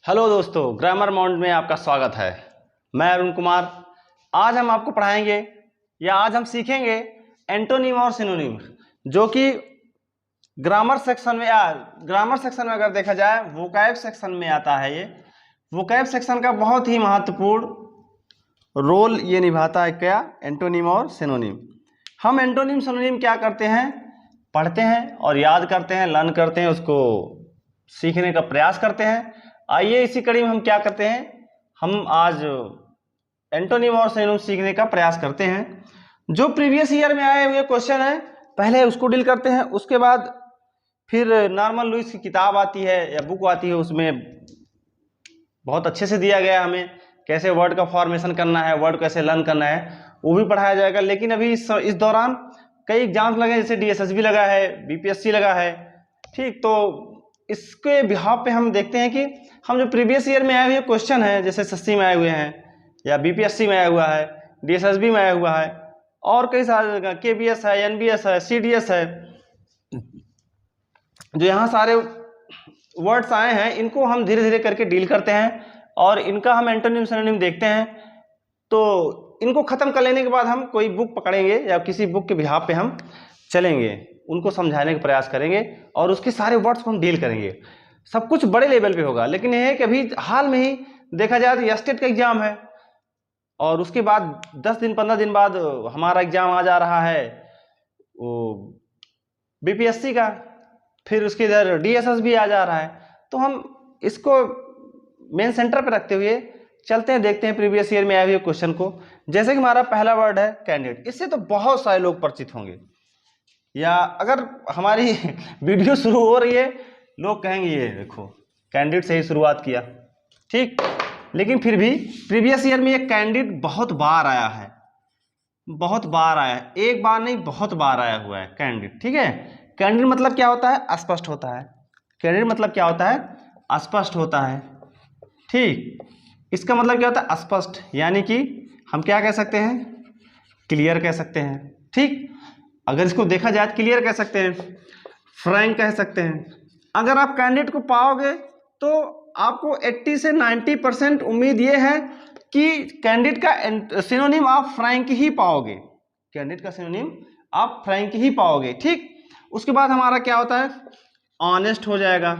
Hello दोस्तों, grammar mount में आपका स्वागत है। मैं अरुण कुमार। आज हम आपको पढ़ाएंगे या आज हम सीखेंगे एंटोनिम और सिनोनिम, जो कि ग्रामर सेक्शन में अगर देखा जाए वोकैब सेक्शन में आता है। ये वोकैब सेक्शन का बहुत ही महत्वपूर्ण रोल ये निभाता है। क्या? एंटोनिम और सिनोनिम। हम एंटोनिम सिनोनिम क्या करते हैं? पढ़ते हैं और याद करते हैं, लर्न करते हैं, उसको सीखने का प्रयास करते हैं। आइए इसी कड़ी में हम क्या करते हैं, हम आज एंटोनिम और सिनोनिम सीखने का प्रयास करते हैं। जो प्रीवियस ईयर में आए हुए क्वेश्चन है पहले उसको डील करते हैं, उसके बाद फिर नॉर्मन लुईस की किताब आती है या बुक आती है, उसमें बहुत अच्छे से दिया गया है हमें कैसे वर्ड का फॉर्मेशन करना है, वर्ड कैसे लर्न करना है, वो भी पढ़ाया जाएगा। लेकिन अभी इस दौरान कई एग्जाम्स लगे, जैसे DSSB लगा है, BPSC लगा है। ठीक, तो इसके बिहाफ पे हम देखते हैं कि हम जो प्रीवियस ईयर में आए हुए क्वेश्चन हैं, जैसे SSC में आए हुए हैं या BPSC में आया हुआ है, DSSB में आया हुआ है, और कई सारे KBS है, NBS है, CDS है, जो यहाँ सारे वर्ड्स आए हैं, इनको हम धीरे धीरे करके डील करते हैं और इनका हम एंटोनिम सिनोनिम देखते हैं। तो इनको खत्म कर लेने के बाद हम कोई बुक पकड़ेंगे या किसी बुक के बिहाफ पे हम चलेंगे, उनको समझाने का प्रयास करेंगे और उसके सारे वर्ड्स को हम डील करेंगे। सब कुछ बड़े लेवल पे होगा, लेकिन यह है कि अभी हाल में ही देखा जाए तो स्टेट का एग्जाम है और उसके बाद 10 दिन 15 दिन बाद हमारा एग्जाम आ जा रहा है वो BPSC का, फिर उसके इधर DSSB आ जा रहा है। तो हम इसको मेन सेंटर पर रखते हुए चलते हैं, देखते हैं प्रीवियस ईयर में आए हुए क्वेश्चन को। जैसे कि हमारा पहला वर्ड है कैंडिडेट। इससे तो बहुत सारे लोग परिचित होंगे, या अगर हमारी वीडियो शुरू हो रही है लोग कहेंगे ये देखो कैंडिडेट से ही शुरुआत किया। ठीक, लेकिन फिर भी प्रीवियस ईयर में ये कैंडिडेट बहुत बार आया है, बहुत बार आया है, एक बार नहीं बहुत बार आया हुआ है कैंडिडेट। ठीक है, कैंडिडेट मतलब क्या होता है? अस्पष्ट होता है। कैंडिडेट मतलब क्या होता है? अस्पष्ट होता है। ठीक, इसका मतलब क्या होता है? अस्पष्ट, यानी कि हम क्या कह सकते हैं? क्लियर कह सकते हैं। ठीक, अगर इसको देखा जाए तो क्लियर कह सकते हैं, फ्रैंक कह सकते हैं। अगर आप कैंडिडेट को पाओगे तो आपको 80 से 90% उम्मीद ये है कि कैंडिडेट का सिनोनिम आप फ्रैंक ही पाओगे। कैंडिडेट का सिनोनिम आप फ्रैंक ही पाओगे। ठीक, उसके बाद हमारा क्या होता है? ऑनेस्ट हो जाएगा,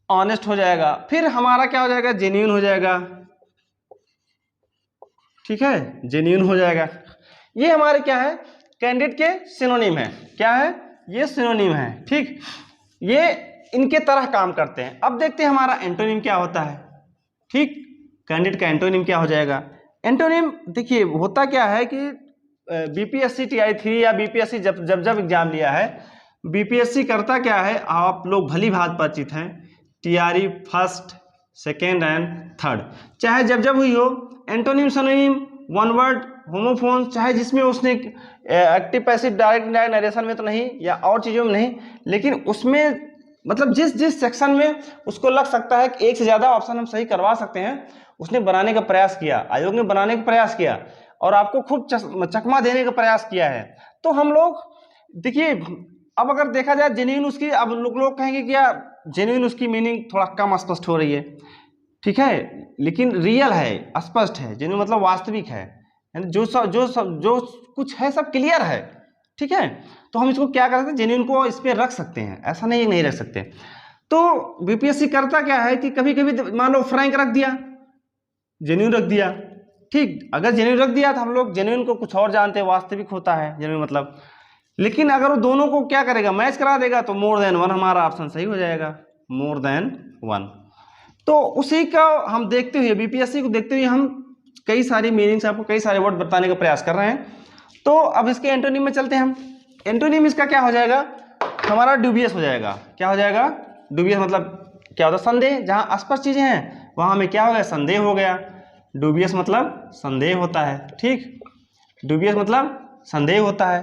ऑनेस्ट हो जाएगा। फिर हमारा क्या हो जाएगा? जेन्युइन हो जाएगा। ठीक है, जेन्युइन हो जाएगा। ये हमारे क्या है? कैंडिडेट के सिनोनिम है। क्या है? ये सिनोनिम है। ठीक, ये इनके तरह काम करते हैं। अब देखते हैं हमारा एंटोनिम क्या होता है। ठीक, कैंडिडेट का एंटोनिम क्या हो जाएगा? एंटोनिम देखिए होता क्या है कि BPSC TI3 या BPSC जब एग्जाम लिया है, BPSC करता क्या है, आप लोग भली भांति परिचित हैं, TRE first, second and third, चाहे जब हुई हो, antonym synonym, one word, homophone, चाहे जिसमें उसने active passive direct indirect narration में तो नहीं या और चीज़ों में नहीं, लेकिन उसमें मतलब जिस सेक्शन में उसको लग सकता है कि एक से ज़्यादा ऑप्शन हम सही करवा सकते हैं, उसने बनाने का प्रयास किया, आयोग ने बनाने का प्रयास किया और आपको खूब चकमा देने का प्रयास किया है। तो हम लोग देखिए, अब अगर देखा जाए जेन्युइन उसकी, अब लोग कहेंगे कि यार जेन्युइन उसकी मीनिंग थोड़ा कम स्पष्ट हो रही है। ठीक है, लेकिन रियल है, स्पष्ट है। जेन्युइन मतलब वास्तविक है, जो कुछ है सब क्लियर है। ठीक है, तो हम इसको क्या कर सकते हैं? जेन्युइन को इस पर रख सकते हैं, ऐसा नहीं रख सकते। तो BPSC करता क्या है कि कभी कभी मान लो फ्रैंक रख दिया, जेन्युइन रख दिया। ठीक, अगर जेन्युइन रख दिया तो हम लोग जेन्युइन को कुछ और जानते हैं, वास्तविक होता है जेन्युइन मतलब। लेकिन अगर वो दोनों को क्या करेगा? मैच करा देगा, तो मोर देन वन हमारा ऑप्शन सही हो जाएगा, मोर देन वन। तो उसी का हम देखते हुए, BPSC को देखते हुए हम कई सारी मीनिंग्स, आपको कई सारे वर्ड बताने का प्रयास कर रहे हैं। तो अब इसके एंटोनिम में चलते हैं हम। एंटोनिम इसका क्या हो जाएगा? हमारा ड्यूबियस हो जाएगा। क्या हो जाएगा? ड्यूबियस मतलब क्या होता है? संदेह। जहाँ स्पष्ट चीजें हैं वहां में क्या हो गया? संदेह हो गया। ड्यूबियस मतलब संदेह होता है। ठीक, ड्यूबियस मतलब संदेह होता है।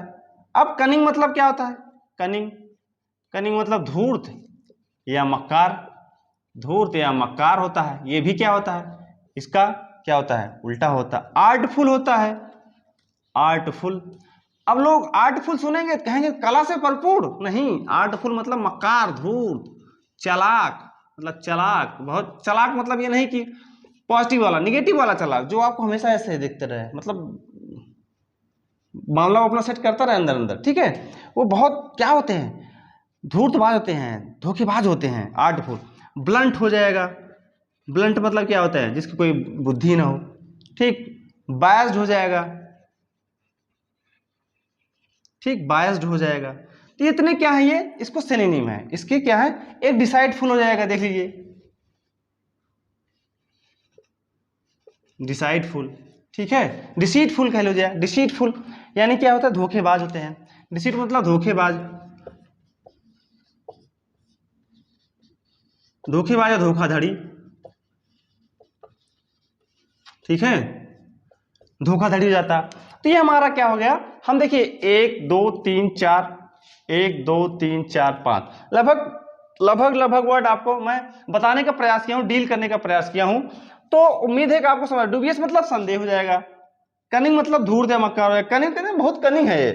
अब कनिंग मतलब क्या होता है? कनिंग मतलब धूर्त या मक्कार, धूर्त या मक्कार होता है। ये भी क्या होता है? इसका क्या होता है? उल्टा होता है। आर्टफुल होता है, आर्टफुल। अब लोग आर्टफुल सुनेंगे कहेंगे कला से भरपूर, नहीं, आर्टफुल मतलब मक्कार, धूर्त, चालाक, मतलब चालाक, बहुत चालाक, मतलब ये नहीं कि पॉजिटिव वाला, निगेटिव वाला चालाक, जो आपको हमेशा ऐसे देखते रहे, मतलब मामला अपना सेट करता रहे अंदर अंदर, ठीक है। वो बहुत क्या होते हैं, धूर्तबाज होते हैं, धोखेबाज होते हैं, आर्टफुल। ब्लंट हो जाएगा, ब्लंट मतलब क्या होता है, जिसकी कोई बुद्धि ना हो, ठीक। बायस्ड हो जाएगा, ठीक, बायस्ड हो जाएगा। तो इतने क्या है, ये इसको सिनोनिम है, इसके क्या है, एक डिसाइडफुल हो जाएगा, देख लीजिए, डिसाइडफुल, ठीक है। डिसीटफुल कह लो जाए, डिसीटफुल यानी क्या होता है, धोखेबाज होते हैं। डिसीट मतलब धोखेबाज, धोखेबाज या धोखाधड़ी, ठीक है, धोखाधड़ी हो जाता। तो ये हमारा क्या हो गया, हम देखिए 1 2 3 4, 1 2 3 4 5, लगभग वर्ड आपको मैं बताने का प्रयास किया हूँ, डील करने का प्रयास किया हूँ। तो उम्मीद है कि आपको समझ, डुबियस मतलब संदेह हो जाएगा, कनिंग मतलब धूर्त या मक्कार हो जाएगा, कनिंग कनिंग बहुत कनिंग है ये,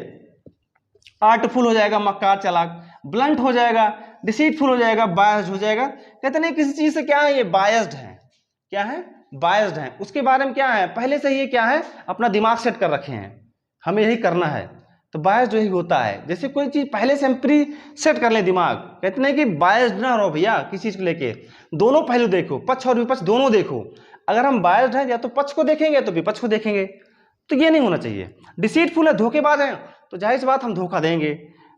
आर्टफुल हो जाएगा, मक्कार चालाक, ब्लंट हो जाएगा, डिसीटफुल हो जाएगा, बायस्ड हो जाएगा। कहते नहीं किसी चीज से क्या है, ये बायस्ड है, क्या है, बायस्ड है, उसके बारे में क्या है, पहले से ये क्या है, अपना दिमाग सेट कर रखे हैं, हमें यही करना है। तो बायस्ड यही होता है, जैसे कोई चीज पहले से हम प्री सेट कर ले दिमाग, कहते नहीं कि बायस्ड ना रहो भैया, किसी चीज को लेके दोनों पहलू देखो, पक्ष और विपक्ष दोनों देखो। अगर हम बायस्ड हैं, या तो पक्ष को देखेंगे तो विपक्ष को देखेंगे, तो ये नहीं होना चाहिए। डिसीटफुल है, धोखेबाज है, तो जाहिर सी बात हम धोखा देंगे।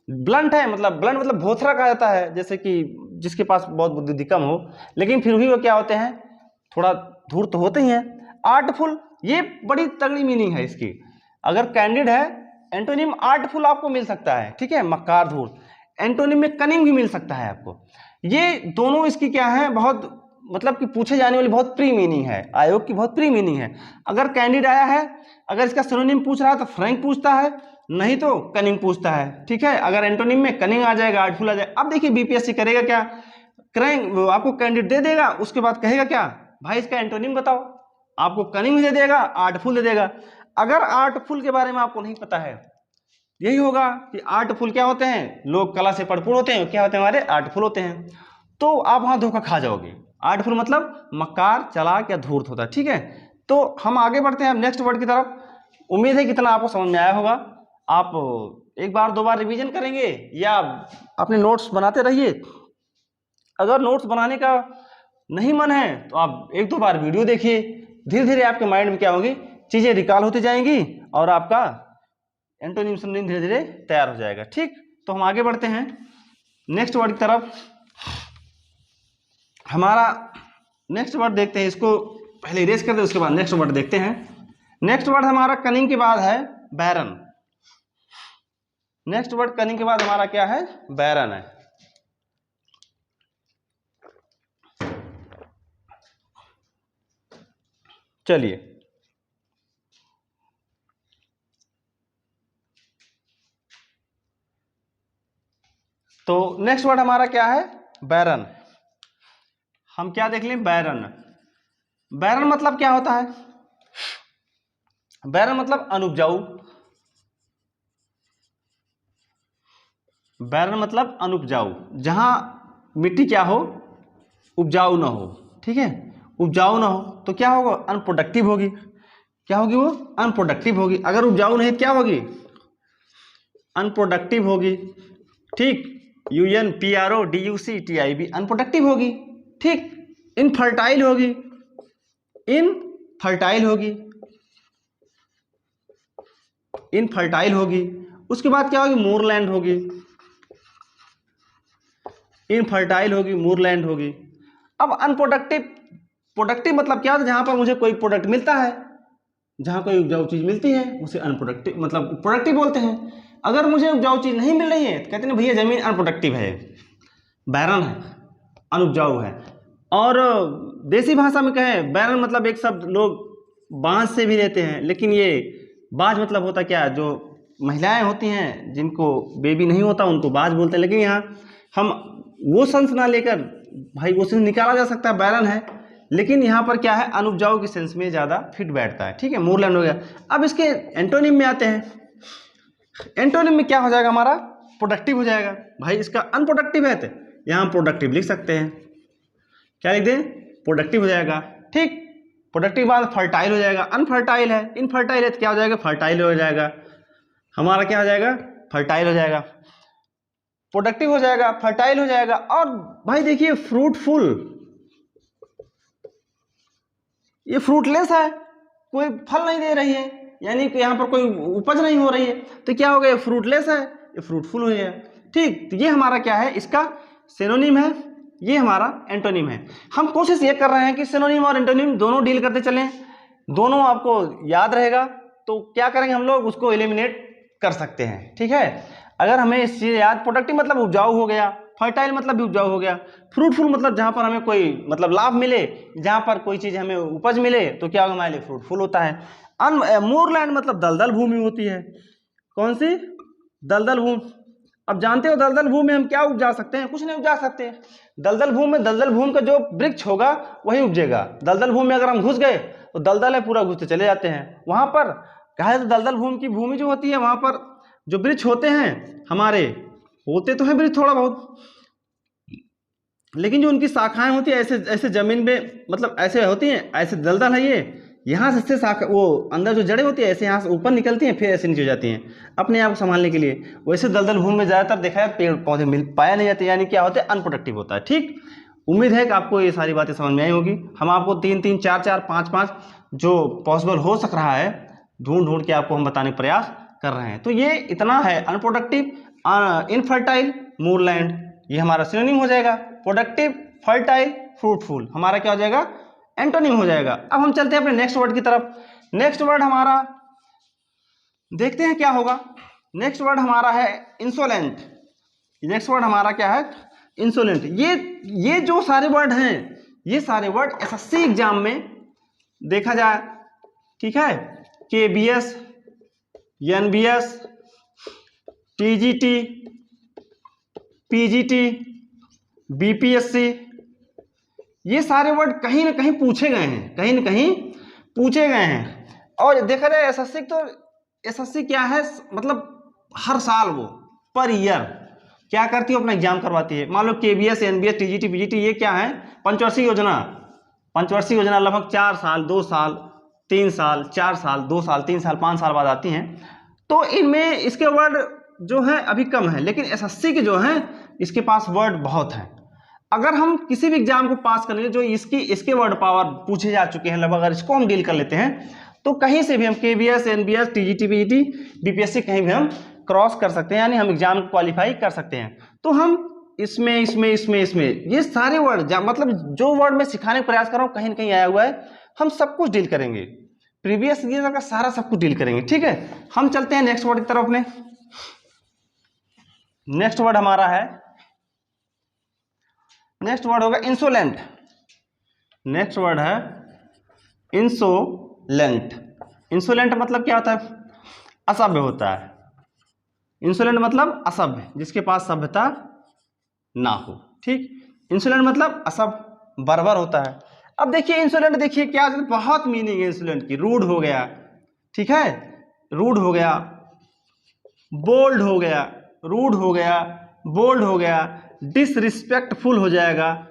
ब्लंट है, मतलब ब्लंट मतलब भोथरा कहा जाता है, जैसे कि जिसके पास बहुत बुद्धि कम हो, लेकिन फिर भी वो क्या होते हैं, थोड़ा धूर्त तो होते ही हैं। आर्टफुल, ये बड़ी तगड़ी मीनिंग है इसकी, अगर कैंडिड है, एंटोनिम आर्टफुल आपको मिल सकता है, ठीक है, मक्कार धूर्त, एंटोनिम में कनिंग भी मिल सकता है आपको। ये दोनों इसकी क्या है, बहुत मतलब कि पूछे जाने वाली बहुत प्री मीनिंग है, आयोग की बहुत प्री मीनिंग है। अगर कैंडिड आया है, अगर इसका सिनोनिम पूछ रहा है तो फ्रैंक पूछता है, नहीं तो कनिंग पूछता है, ठीक है। अगर एंटोनिम में कनिंग आ जाएगा, आर्टफुल आ जाएगा। अब देखिए बीपीएससी करेगा क्या, क्रैंक आपको कैंडिडेट दे देगा, उसके बाद कहेगा क्या, भाई इसका एंटोनिम बताओ, आपको कनिंग दे देगा, आर्टफुल दे देगा। अगर आर्टफुल के बारे में आपको नहीं पता है, यही होगा कि आर्टफुल क्या होते हैं, लोग कला से भरपूर होते हैं, क्या होते हैं हमारे, आर्टफुल होते हैं, तो आप वहां धोखा खा जाओगे। आर्टफुल मतलब मक्कार, चालाक या धूर्त होता है, ठीक है। तो हम आगे बढ़ते हैं नेक्स्ट वर्ड की तरफ। उम्मीद है कितना आपको समझ में आया होगा। आप एक बार दो बार रिवीजन करेंगे या अपने नोट्स बनाते रहिए। अगर नोट्स बनाने का नहीं मन है तो आप एक दो बार वीडियो देखिए, धीरे धीरे आपके माइंड में क्या होगी, चीजें रिकॉल होती जाएंगी और आपका एंटोनिम सिनोनिम धीरे धीरे तैयार हो जाएगा, ठीक। तो हम आगे बढ़ते हैं नेक्स्ट वर्ड की तरफ। हमारा नेक्स्ट वर्ड देखते हैं, इसको पहले इरेज कर दे, उसके बाद नेक्स्ट वर्ड देखते हैं। नेक्स्ट वर्ड हमारा कनिंग के बाद है बैरन। नेक्स्ट वर्ड कनिंग के बाद हमारा क्या है, बैरन है। चलिए, तो नेक्स्ट वर्ड हमारा क्या है, बैरन। हम क्या देख लें, बैरन। बैरन मतलब क्या होता है, बैरन मतलब अनुपजाऊ, बैरन मतलब अनुपजाऊ, जहां मिट्टी क्या हो, उपजाऊ ना हो, ठीक है, उपजाऊ ना हो तो क्या होगा, अनप्रोडक्टिव होगी। क्या होगी वो, अनप्रोडक्टिव होगी। अगर उपजाऊ नहीं क्या होगी, अनप्रोडक्टिव होगी, ठीक। UNPRODUCTIV अनप्रोडक्टिव होगी, ठीक। इनफर्टाइल होगी, इनफर्टाइल होगी, इनफर्टाइल होगी। उसके बाद क्या होगी, मोरलैंड होगी, इनफर्टाइल होगी, मोरलैंड होगी। अब अनप्रोडक्टिव, प्रोडक्टिव मतलब क्या होता है, जहां पर मुझे कोई प्रोडक्ट मिलता है, जहां कोई उपजाऊ चीज मिलती है उसे अनप्रोडक्टिव मतलब प्रोडक्टिव बोलते हैं। अगर मुझे उपजाऊ चीज नहीं मिल रही है तो कहते हैं भैया जमीन अनप्रोडक्टिव है, बैरन है, अनुपजाऊ है। और देसी भाषा में कहें बैरन मतलब एक शब्द लोग बांझ से भी लेते हैं, लेकिन ये बांझ मतलब होता क्या, जो महिलाएं होती हैं जिनको बेबी नहीं होता उनको बांझ बोलते हैं, लेकिन यहाँ हम वो सेंस ना लेकर, भाई वो सेंस निकाला जा सकता है, बैरन है, लेकिन यहाँ पर क्या है, अनुपजाऊ के सेंस में ज़्यादा फिट बैठता है, ठीक है, मोरलैंड हो गया। अब इसके एंटोनिम में आते हैं। एंटोनिम में क्या हो जाएगा हमारा, प्रोडक्टिव हो जाएगा। भाई इसका अनप्रोडक्टिव है तो यहाँ प्रोडक्टिव लिख सकते हैं, क्या लिख दें, प्रोडक्टिव हो जाएगा। ठीक, प्रोडक्टिव बाद फर्टाइल हो जाएगा। अनफर्टाइल है, इनफर्टाइल है तो क्या हो जाएगा, फर्टाइल हो जाएगा। हमारा क्या हो जाएगा, फर्टाइल हो जाएगा। प्रोडक्टिव हो जाएगा, फर्टाइल हो जाएगा। और भाई देखिए फ्रूटफुल, ये फ्रूटलेस है, कोई फल नहीं दे रही है, यानी कि यहाँ पर कोई उपज नहीं हो रही है, तो क्या हो गया, फ्रूटलेस है, ये फ्रूटफुल हो गया। ठीक, तो ये हमारा क्या है, इसका सिनोनिम है, ये हमारा एंटोनिम है। हम कोशिश ये कर रहे हैं कि सिनोनिम और एंटोनिम दोनों डील करते चलें, दोनों आपको याद रहेगा, तो क्या करेंगे हम लोग, उसको एलिमिनेट कर सकते हैं। ठीक है, अगर हमें इस चीज़ याद, प्रोडक्टिव मतलब उपजाऊ हो गया, फर्टाइल मतलब भी उपजाऊ हो गया, फ्रूटफुल मतलब जहाँ पर हमें कोई मतलब लाभ मिले, जहाँ पर कोई चीज़ हमें उपज मिले, तो क्या होगा, हमारे लिए फ्रूटफुल होता है। मोरलैंड मतलब दलदल भूमि होती है। कौन सी, दलदल भूमि। अब जानते हो दलदल भूमि में हम क्या उपजा सकते हैं, कुछ नहीं उपजा सकते। दलदल भूमि में दलदल भूमि का जो वृक्ष होगा वही उपजेगा। दलदल भूमि में अगर हम घुस गए तो दलदल है पूरा, घुसते चले जाते हैं। वहाँ पर कहा है तो दलदल भूमि की भूमि जो होती है, वहाँ पर जो वृक्ष होते हैं हमारे, होते तो हैं वृक्ष थोड़ा बहुत, लेकिन जो उनकी शाखाएं होती है ऐसे ऐसे जमीन में, मतलब ऐसे होती हैं, ऐसे दलदल है ये, यहाँ से शाखा, वो अंदर जो जड़ें होती है ऐसे यहाँ से ऊपर निकलती हैं, फिर ऐसे नीचे हो जाती हैं अपने आप को संभालने के लिए। वैसे दलदल भूमि में ज़्यादातर देखा है पेड़ पौधे पाया नहीं जाते, यानी क्या होता है, अनप्रोडक्टिव होता है। ठीक, उम्मीद है कि आपको ये सारी बातें समझ में आई होगी। हम आपको 3-3, 4-4, 5-5 जो पॉसिबल हो सक रहा है ढूंढ के आपको हम बताने का प्रयास कर रहे हैं। तो ये इतना है, अनप्रोडक्टिव, इनफर्टाइल, मोरलैंड, ये हमारा सिनोनिम हो जाएगा। प्रोडक्टिव, फर्टाइल, फ्रूटफुल हमारा क्या हो जाएगा, एंटोनिम हो जाएगा। अब हम चलते हैं अपने नेक्स्ट वर्ड की तरफ। नेक्स्ट वर्ड हमारा देखते हैं क्या होगा। नेक्स्ट वर्ड हमारा है इंसोलेंट। नेक्स्ट वर्ड हमारा क्या है, इंसोलेंट। ये जो सारे वर्ड हैं, ये सारे वर्ड एसएससी एग्जाम में देखा जाए, ठीक है, KBS, NBS, TGT, PGT, BPSC, ये सारे वर्ड कहीं ना कहीं पूछे गए हैं, कहीं ना कहीं पूछे गए हैं। और देखा जाए एसएससी, तो एसएससी क्या है, मतलब हर साल वो पर ईयर क्या करती है, अपना एग्जाम करवाती है। मान लो केबीएस, एनबीएस, टीजीटी, पीजीटी, ये क्या है, पंचवर्षीय योजना। पंचवर्षीय योजना लगभग 4 साल, 2 साल, 3 साल, 4 साल, 2 साल, 3 साल, 5 साल बाद आती हैं। तो इनमें इसके वर्ड जो है अभी कम है, लेकिन एसएससी के जो है इसके पास वर्ड बहुत हैं। अगर हम किसी भी एग्जाम को पास कर ले जो इसके वर्ड पावर पूछे जा चुके हैं लगभग, अगर इसको हम डील कर लेते हैं, तो कहीं से भी हम KBS, NBS, TGT, PGT, BPSC कहीं भी हम क्रॉस कर सकते हैं, यानी हम एग्जाम क्वालिफाई कर सकते हैं। तो हम इसमें ये सारे वर्ड, मतलब जो वर्ड मैं सिखाने का प्रयास कर रहा हूँ कहीं ना कहीं आया हुआ है, हम सब कुछ डील करेंगे, प्रीवियस ईयर का सारा सब कुछ डील करेंगे। ठीक है, हम चलते हैं नेक्स्ट वर्ड की तरफ में। नेक्स्ट वर्ड हमारा है, नेक्स्ट वर्ड होगा इंसोलेंट। नेक्स्ट वर्ड है इंसोलेंट। इंसोलेंट मतलब क्या होता है, असभ्य होता है। इंसोलेंट मतलब असभ्य, जिसके पास सभ्यता ना हो। ठीक, इंसोलेंट मतलब असभ्य, बर्बर होता है। अब देखिए इंसोलेंट, देखिए क्या बहुत मीनिंग है इंसोलेंट की। रूड हो गया, ठीक है, रूड हो गया, बोल्ड हो गया, रूड हो गया, बोल्ड हो गया, डिसरिस्पेक्टफुल हो जाएगा,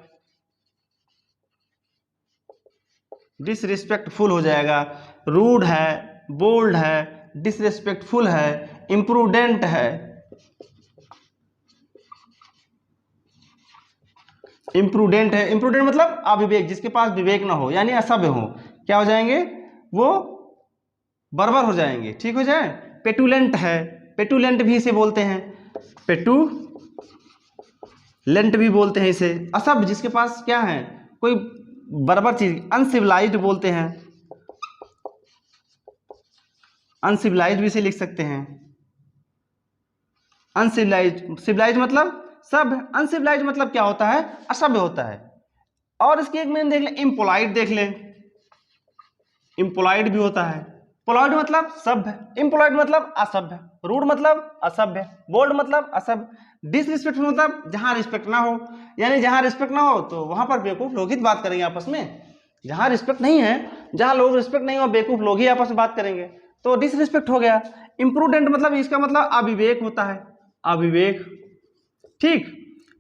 डिसरिस्पेक्टफुल हो जाएगा, रूड है, बोल्ड है, डिसरिस्पेक्टफुल है, इम्प्रूडेंट है, इम्प्रूडेंट है। इम्प्रूडेंट मतलब अविवेक, जिसके पास विवेक ना हो, यानी असभ्य हो, क्या हो जाएंगे, वो बर्बर हो जाएंगे। ठीक हो जाए। पेटुलेंट है, पेटुलेंट भी इसे बोलते हैं, पेटुलेंट भी बोलते हैं इसे। असभ्य, जिसके पास क्या है, कोई बर्बर चीज, अनसिविलाइज्ड बोलते हैं, अनसिविलाइज्ड भी इसे लिख सकते हैं। अनसिविलाइज्ड, सिविलाइज्ड मतलब सभ्य, अनसिविलाइज्ड मतलब क्या होता है, असभ्य होता है। और इसकी एक मीनिंग देख लें, इम्पोलाइट देख लें, इम्पोलाइट भी होता है। पोलाइट मतलब सभ्य, इम्पोलाइट मतलब असभ्य, रूड मतलब असभ्य, बोल्ड मतलब असभ्य, डिसरिस्पेक्टफुल मतलब जहां रिस्पेक्ट ना हो, यानी जहां रिस्पेक्ट ना हो तो वहां पर बेवकूफ लोग ही बात करेंगे आपस में। जहां रिस्पेक्ट नहीं है, जहां लोग रिस्पेक्ट नहीं हो, बेवकूफ लोग ही आपस में बात करेंगे, तो डिसरिस्पेक्ट हो गया। इम्प्रूडेंट मतलब इसका मतलब अविवेक होता है, अविवेक। ठीक,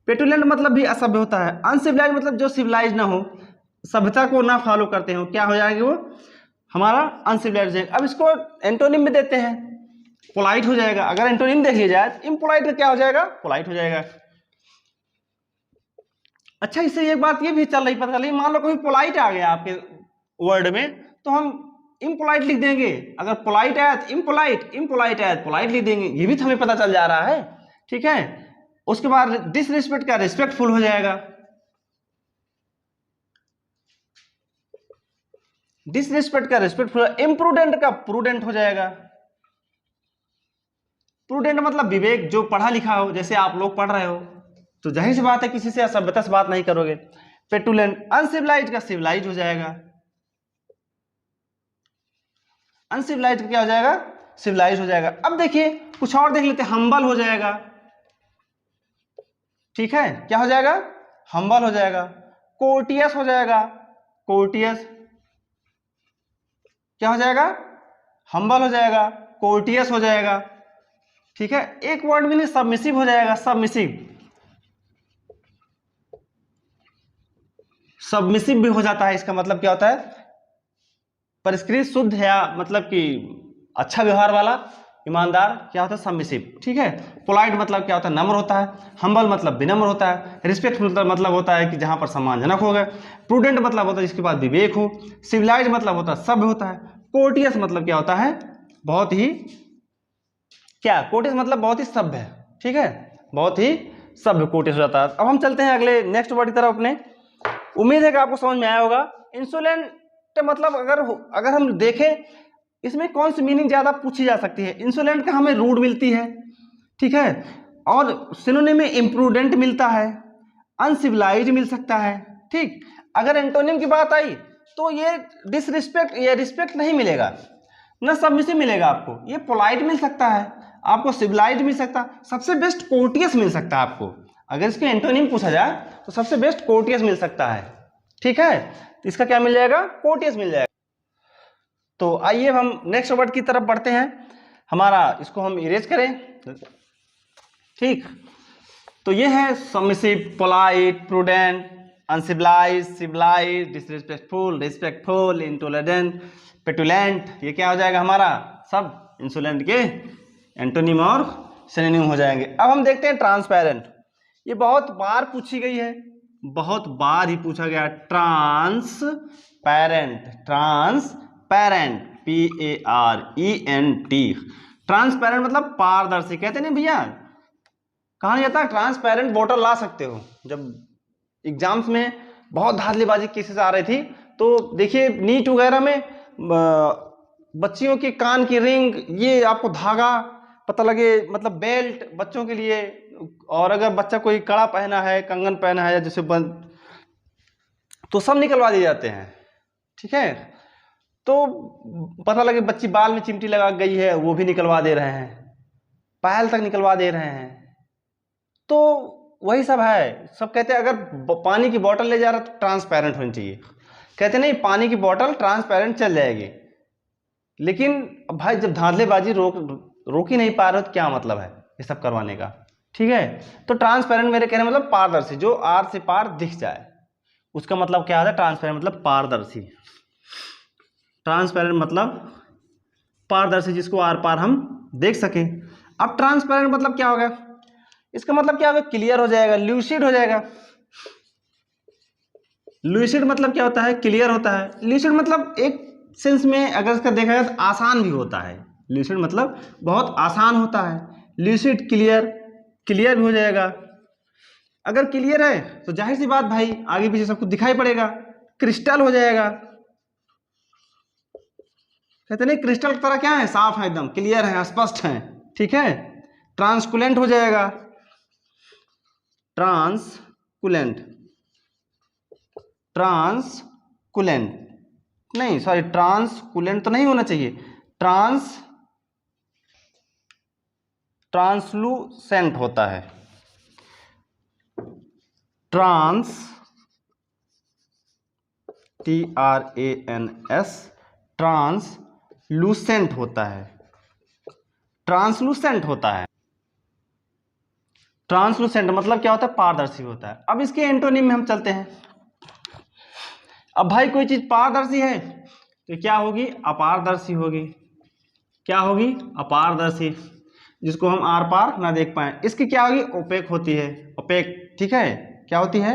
पेटुलेंट मतलब भी असभ्य होता है। अनसिविलाइज मतलब जो सिविलाइज ना हो, सभ्यता को ना फॉलो करते हो, क्या हो जाएगी वो हमारा अनसिविलाइज। अब इसको एंटोनिम में देते हैं, पोलाइट हो जाएगा। अगर एंटोनिम देख लिया जाए तो इम्पोलाइट का क्या हो जाएगा, पोलाइट हो जाएगा। अच्छा, इससे एक बात ये भी चल रही, पता चली, मान लो कोई पोलाइट आ गया आपके वर्ड में तो हम इम्पोलाइट लिख देंगे, अगर पोलाइट आया तो इम्पोलाइट, इम्पोलाइट आया तो पोलाइट लिख देंगे, ये भी तो हमें पता चल जा रहा है। ठीक है, उसके बाद डिसरिस्पेक्ट का रिस्पेक्टफुल हो जाएगा, डिसरिस्पेक्ट का रिस्पेक्टफुल, इम्प्रूडेंट का प्रूडेंट हो जाएगा। प्रूडेंट मतलब विवेक, जो पढ़ा लिखा हो, जैसे आप लोग पढ़ रहे हो तो जाहिर सी बात है किसी से असभ्यता से बात नहीं करोगे। पेटुलेंट, अनसिविलाइज का सिविलाइज हो जाएगा, अनसिविलाइज का क्या हो जाएगा, सिविलाइज हो जाएगा। अब देखिए कुछ और देख लेते हैं, हम्बल हो जाएगा। ठीक है, क्या हो जाएगा, हम्बल हो जाएगा। कोर्टियस हो जाएगा, कोर्टियस क्या हो जाएगा, हम्बल हो जाएगा, कोर्टियस हो जाएगा। ठीक है, एक वर्ड में नहीं, सबमिसिव हो जाएगा, सबमिसिव, सबमिसिव भी हो जाता है। इसका मतलब क्या होता है, परिष्कृत, शुद्ध, या मतलब कि अच्छा व्यवहार वाला, ईमानदार, क्या होता है, सबमिसिव। ठीक है, पोलाइट मतलब क्या होता है, नम्र होता है। हम्बल मतलब विनम्र होता है। रिस्पेक्टफुल मतलब होता है कि जहां पर सम्मानजनक हो गए। प्रूडेंट मतलब होता है जिसके पास विवेक हो। सिविलाइज मतलब होता है सभ्य होता है। कोर्टियस मतलब क्या होता है, बहुत ही, क्या, कोर्टियस मतलब बहुत ही सभ्य है। ठीक है, बहुत ही सभ्य कोर्टियस हो जाता है। अब हम चलते हैं अगले नेक्स्ट वर्ड की तरफ अपने। उम्मीद है कि आपको समझ में आया होगा। इंसोलेंट मतलब अगर हम देखें इसमें कौन सी मीनिंग ज्यादा पूछी जा सकती है। इंसोलेंट का हमें रूट मिलती है, ठीक है, और सिनोनिम में इम्प्रूडेंट मिलता है, अनसिविलाइज मिल सकता है। ठीक, अगर एंटोनिम की बात आई तो ये डिसरिस्पेक्ट या रिस्पेक्ट नहीं मिलेगा, ना सबमिसिव मिलेगा आपको, ये पोलाइट मिल सकता है, आपको सिविलाइज मिल सकता है, सबसे बेस्ट कोर्टियस मिल सकता है आपको। अगर इसके एंटोनिम पूछा जाए तो सबसे बेस्ट कोर्टियस मिल सकता है। ठीक है, तो इसका क्या मिल जाएगा, कोर्टियस मिल जाएगा। तो आइए हम नेक्स्ट वर्ड की तरफ बढ़ते हैं। हमारा इसको हम इरेज करें। ठीक, तो ये है submissive, polite, prudent, uncivilised, civilised, disrespectful, respectful, intolerant, petulant. ये क्या हो जाएगा हमारा, सब इंसोलेंट के एंटोनिम और सिनोनिम हो जाएंगे। अब हम देखते हैं ट्रांसपेरेंट। ये बहुत बार पूछी गई है, बहुत बार ही पूछा गया। ट्रांसपेरेंट, ट्रांसपेरेंट, PARENT, ट्रांसपेरेंट मतलब पारदर्शी। कहते नहीं भैया, कहा नहीं जाता, ट्रांसपेरेंट बोतल ला सकते हो। जब एग्जाम्स में बहुत धांधलीबाजी केसेस आ रही थी तो देखिए नीट वगैरह में बच्चियों के कान की रिंग, ये आपको धागा पता लगे, मतलब बेल्ट बच्चों के लिए, और अगर बच्चा कोई कड़ा पहना है, कंगन पहना है, जैसे बंद, तो सब निकलवा दिए जाते हैं। ठीक है, तो पता लगे बच्ची बाल में चिमटी लगा गई है, वो भी निकलवा दे रहे हैं, पायल तक निकलवा दे रहे हैं। तो वही सब है। सब कहते हैं अगर पानी की बोतल ले जा रहा तो ट्रांसपेरेंट होनी चाहिए। कहते नहीं, पानी की बोतल ट्रांसपेरेंट चल जाएगी, लेकिन भाई जब धांधलेबाजी रोक ही नहीं पा रहे हो तो क्या मतलब है ये सब करवाने का। ठीक है, तो ट्रांसपेरेंट मेरे कहने मतलब पारदर्शी, जो आर से पार दिख जाए, उसका मतलब क्या है, ट्रांसपेरेंट मतलब पारदर्शी। ट्रांसपेरेंट मतलब पारदर्शी, जिसको आर पार हम देख सकें। अब ट्रांसपेरेंट मतलब क्या होगा, इसका मतलब क्या होगा, क्लियर हो जाएगा, ल्यूसिड हो जाएगा। ल्यूसिड मतलब क्या होता है, क्लियर होता है। ल्यूसिड मतलब एक सेंस में अगर इसका देखा जाए तो आसान भी होता है। ल्यूसिड मतलब बहुत आसान होता है। ल्यूसिड, क्लियर, क्लियर भी हो जाएगा। अगर क्लियर है तो जाहिर सी बात भाई आगे पीछे सब कुछ दिखाई पड़ेगा। क्रिस्टल हो जाएगा। कहते नहीं क्रिस्टल की तरह क्या है, साफ है, एकदम क्लियर है, स्पष्ट है। ठीक है, ट्रांसकुलेंट हो जाएगा। ट्रांसकुलेंट, ट्रांसकुलेंट नहीं, सॉरी, ट्रांसकुलेंट तो नहीं होना चाहिए, ट्रांसलूसेंट होता है। ट्रांस, TRANS, ट्रांसलूसेंट होता है, ट्रांसलूसेंट होता है। ट्रांसलूसेंट मतलब क्या होता है, पारदर्शी होता है। अब इसके एंटोनिम में हम चलते हैं। अब भाई कोई चीज पारदर्शी है तो क्या होगी, अपारदर्शी होगी। क्या होगी, अपारदर्शी, जिसको हम आर पार ना देख पाए। इसकी क्या होगी, ओपेक होती है, ओपेक, ठीक है, क्या होती है,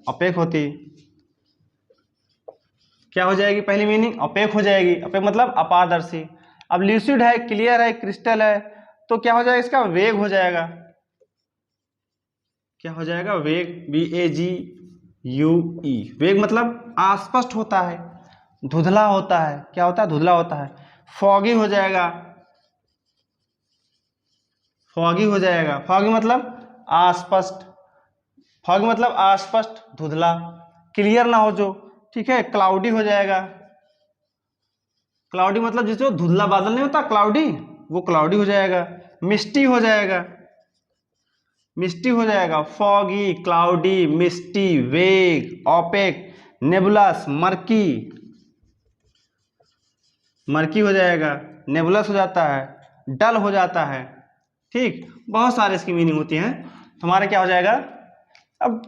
ओपेक होती। क्या हो जाएगी पहली मीनिंग, ओपेक हो जाएगी। ओपेक मतलब अपारदर्शी। अब ल्यूसिड है, क्लियर है, क्रिस्टल है, तो क्या हो जाएगा, इसका वेग हो जाएगा। क्या हो जाएगा, वेग, VAGUE, वेग मतलब अस्पष्ट होता है, धुंधला होता है। क्या होता है, धुंधला होता है। फॉगी हो जाएगा, फॉगी हो जाएगा, फॉगी मतलब अस्पष्ट, फॉगी मतलब अस्पष्ट, धुंधला, क्लियर ना हो जो, ठीक है। क्लाउडी हो जाएगा, क्लाउडी मतलब जिसको धुंधला बादल नहीं होता क्लाउडी, वो क्लाउडी हो जाएगा। मिस्टी हो जाएगा, मिस्टी हो जाएगा। फॉगी, क्लाउडी, मिस्टी, वेग, ओपेक, नेबुलस, मर्की, मर्की हो जाएगा, नेबुलस हो जाता है, डल हो जाता है, ठीक। बहुत सारे इसकी मीनिंग होती हैं। तो हमारा क्या हो जाएगा, अब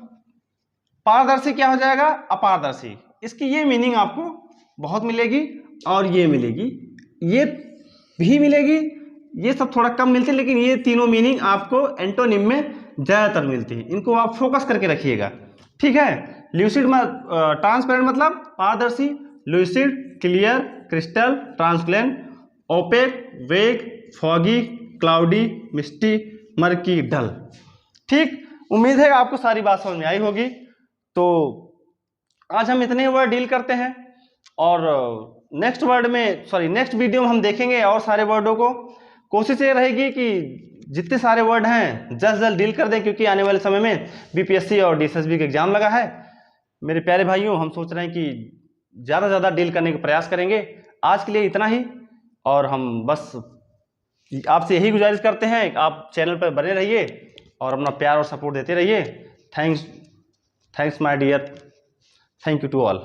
पारदर्शी क्या हो जाएगा, अपारदर्शी। इसकी ये मीनिंग आपको बहुत मिलेगी और ये मिलेगी, ये भी मिलेगी, ये सब थोड़ा कम मिलती है, लेकिन ये तीनों मीनिंग आपको एंटोनिम में ज़्यादातर मिलती है। इनको आप फोकस करके रखिएगा, ठीक है। ल्यूसिड ट्रांसपेरेंट मतलब पारदर्शी, lucid clear, crystal, transparent, opaque, vague, foggy, cloudy, misty, murky, dull, ठीक। उम्मीद है आपको सारी बात समझ में आई होगी। तो आज हम इतने वर्ड डील करते हैं और नेक्स्ट वर्ड में, सॉरी नेक्स्ट वीडियो में हम देखेंगे और सारे वर्डों को। कोशिश ये रहेगी कि जितने सारे वर्ड हैं जल्द जल्द डील कर दें, क्योंकि आने वाले समय में BPSC और DSSB का एग्जाम लगा है। मेरे प्यारे भाइयों, हम सोच रहे हैं कि ज़्यादा से ज़्यादा डील करने का प्रयास करेंगे। आज के लिए इतना ही, और हम बस आपसे यही गुजारिश करते हैं, आप चैनल पर बने रहिए और अपना प्यार और सपोर्ट देते रहिए। Thanks my dear, thank you to all.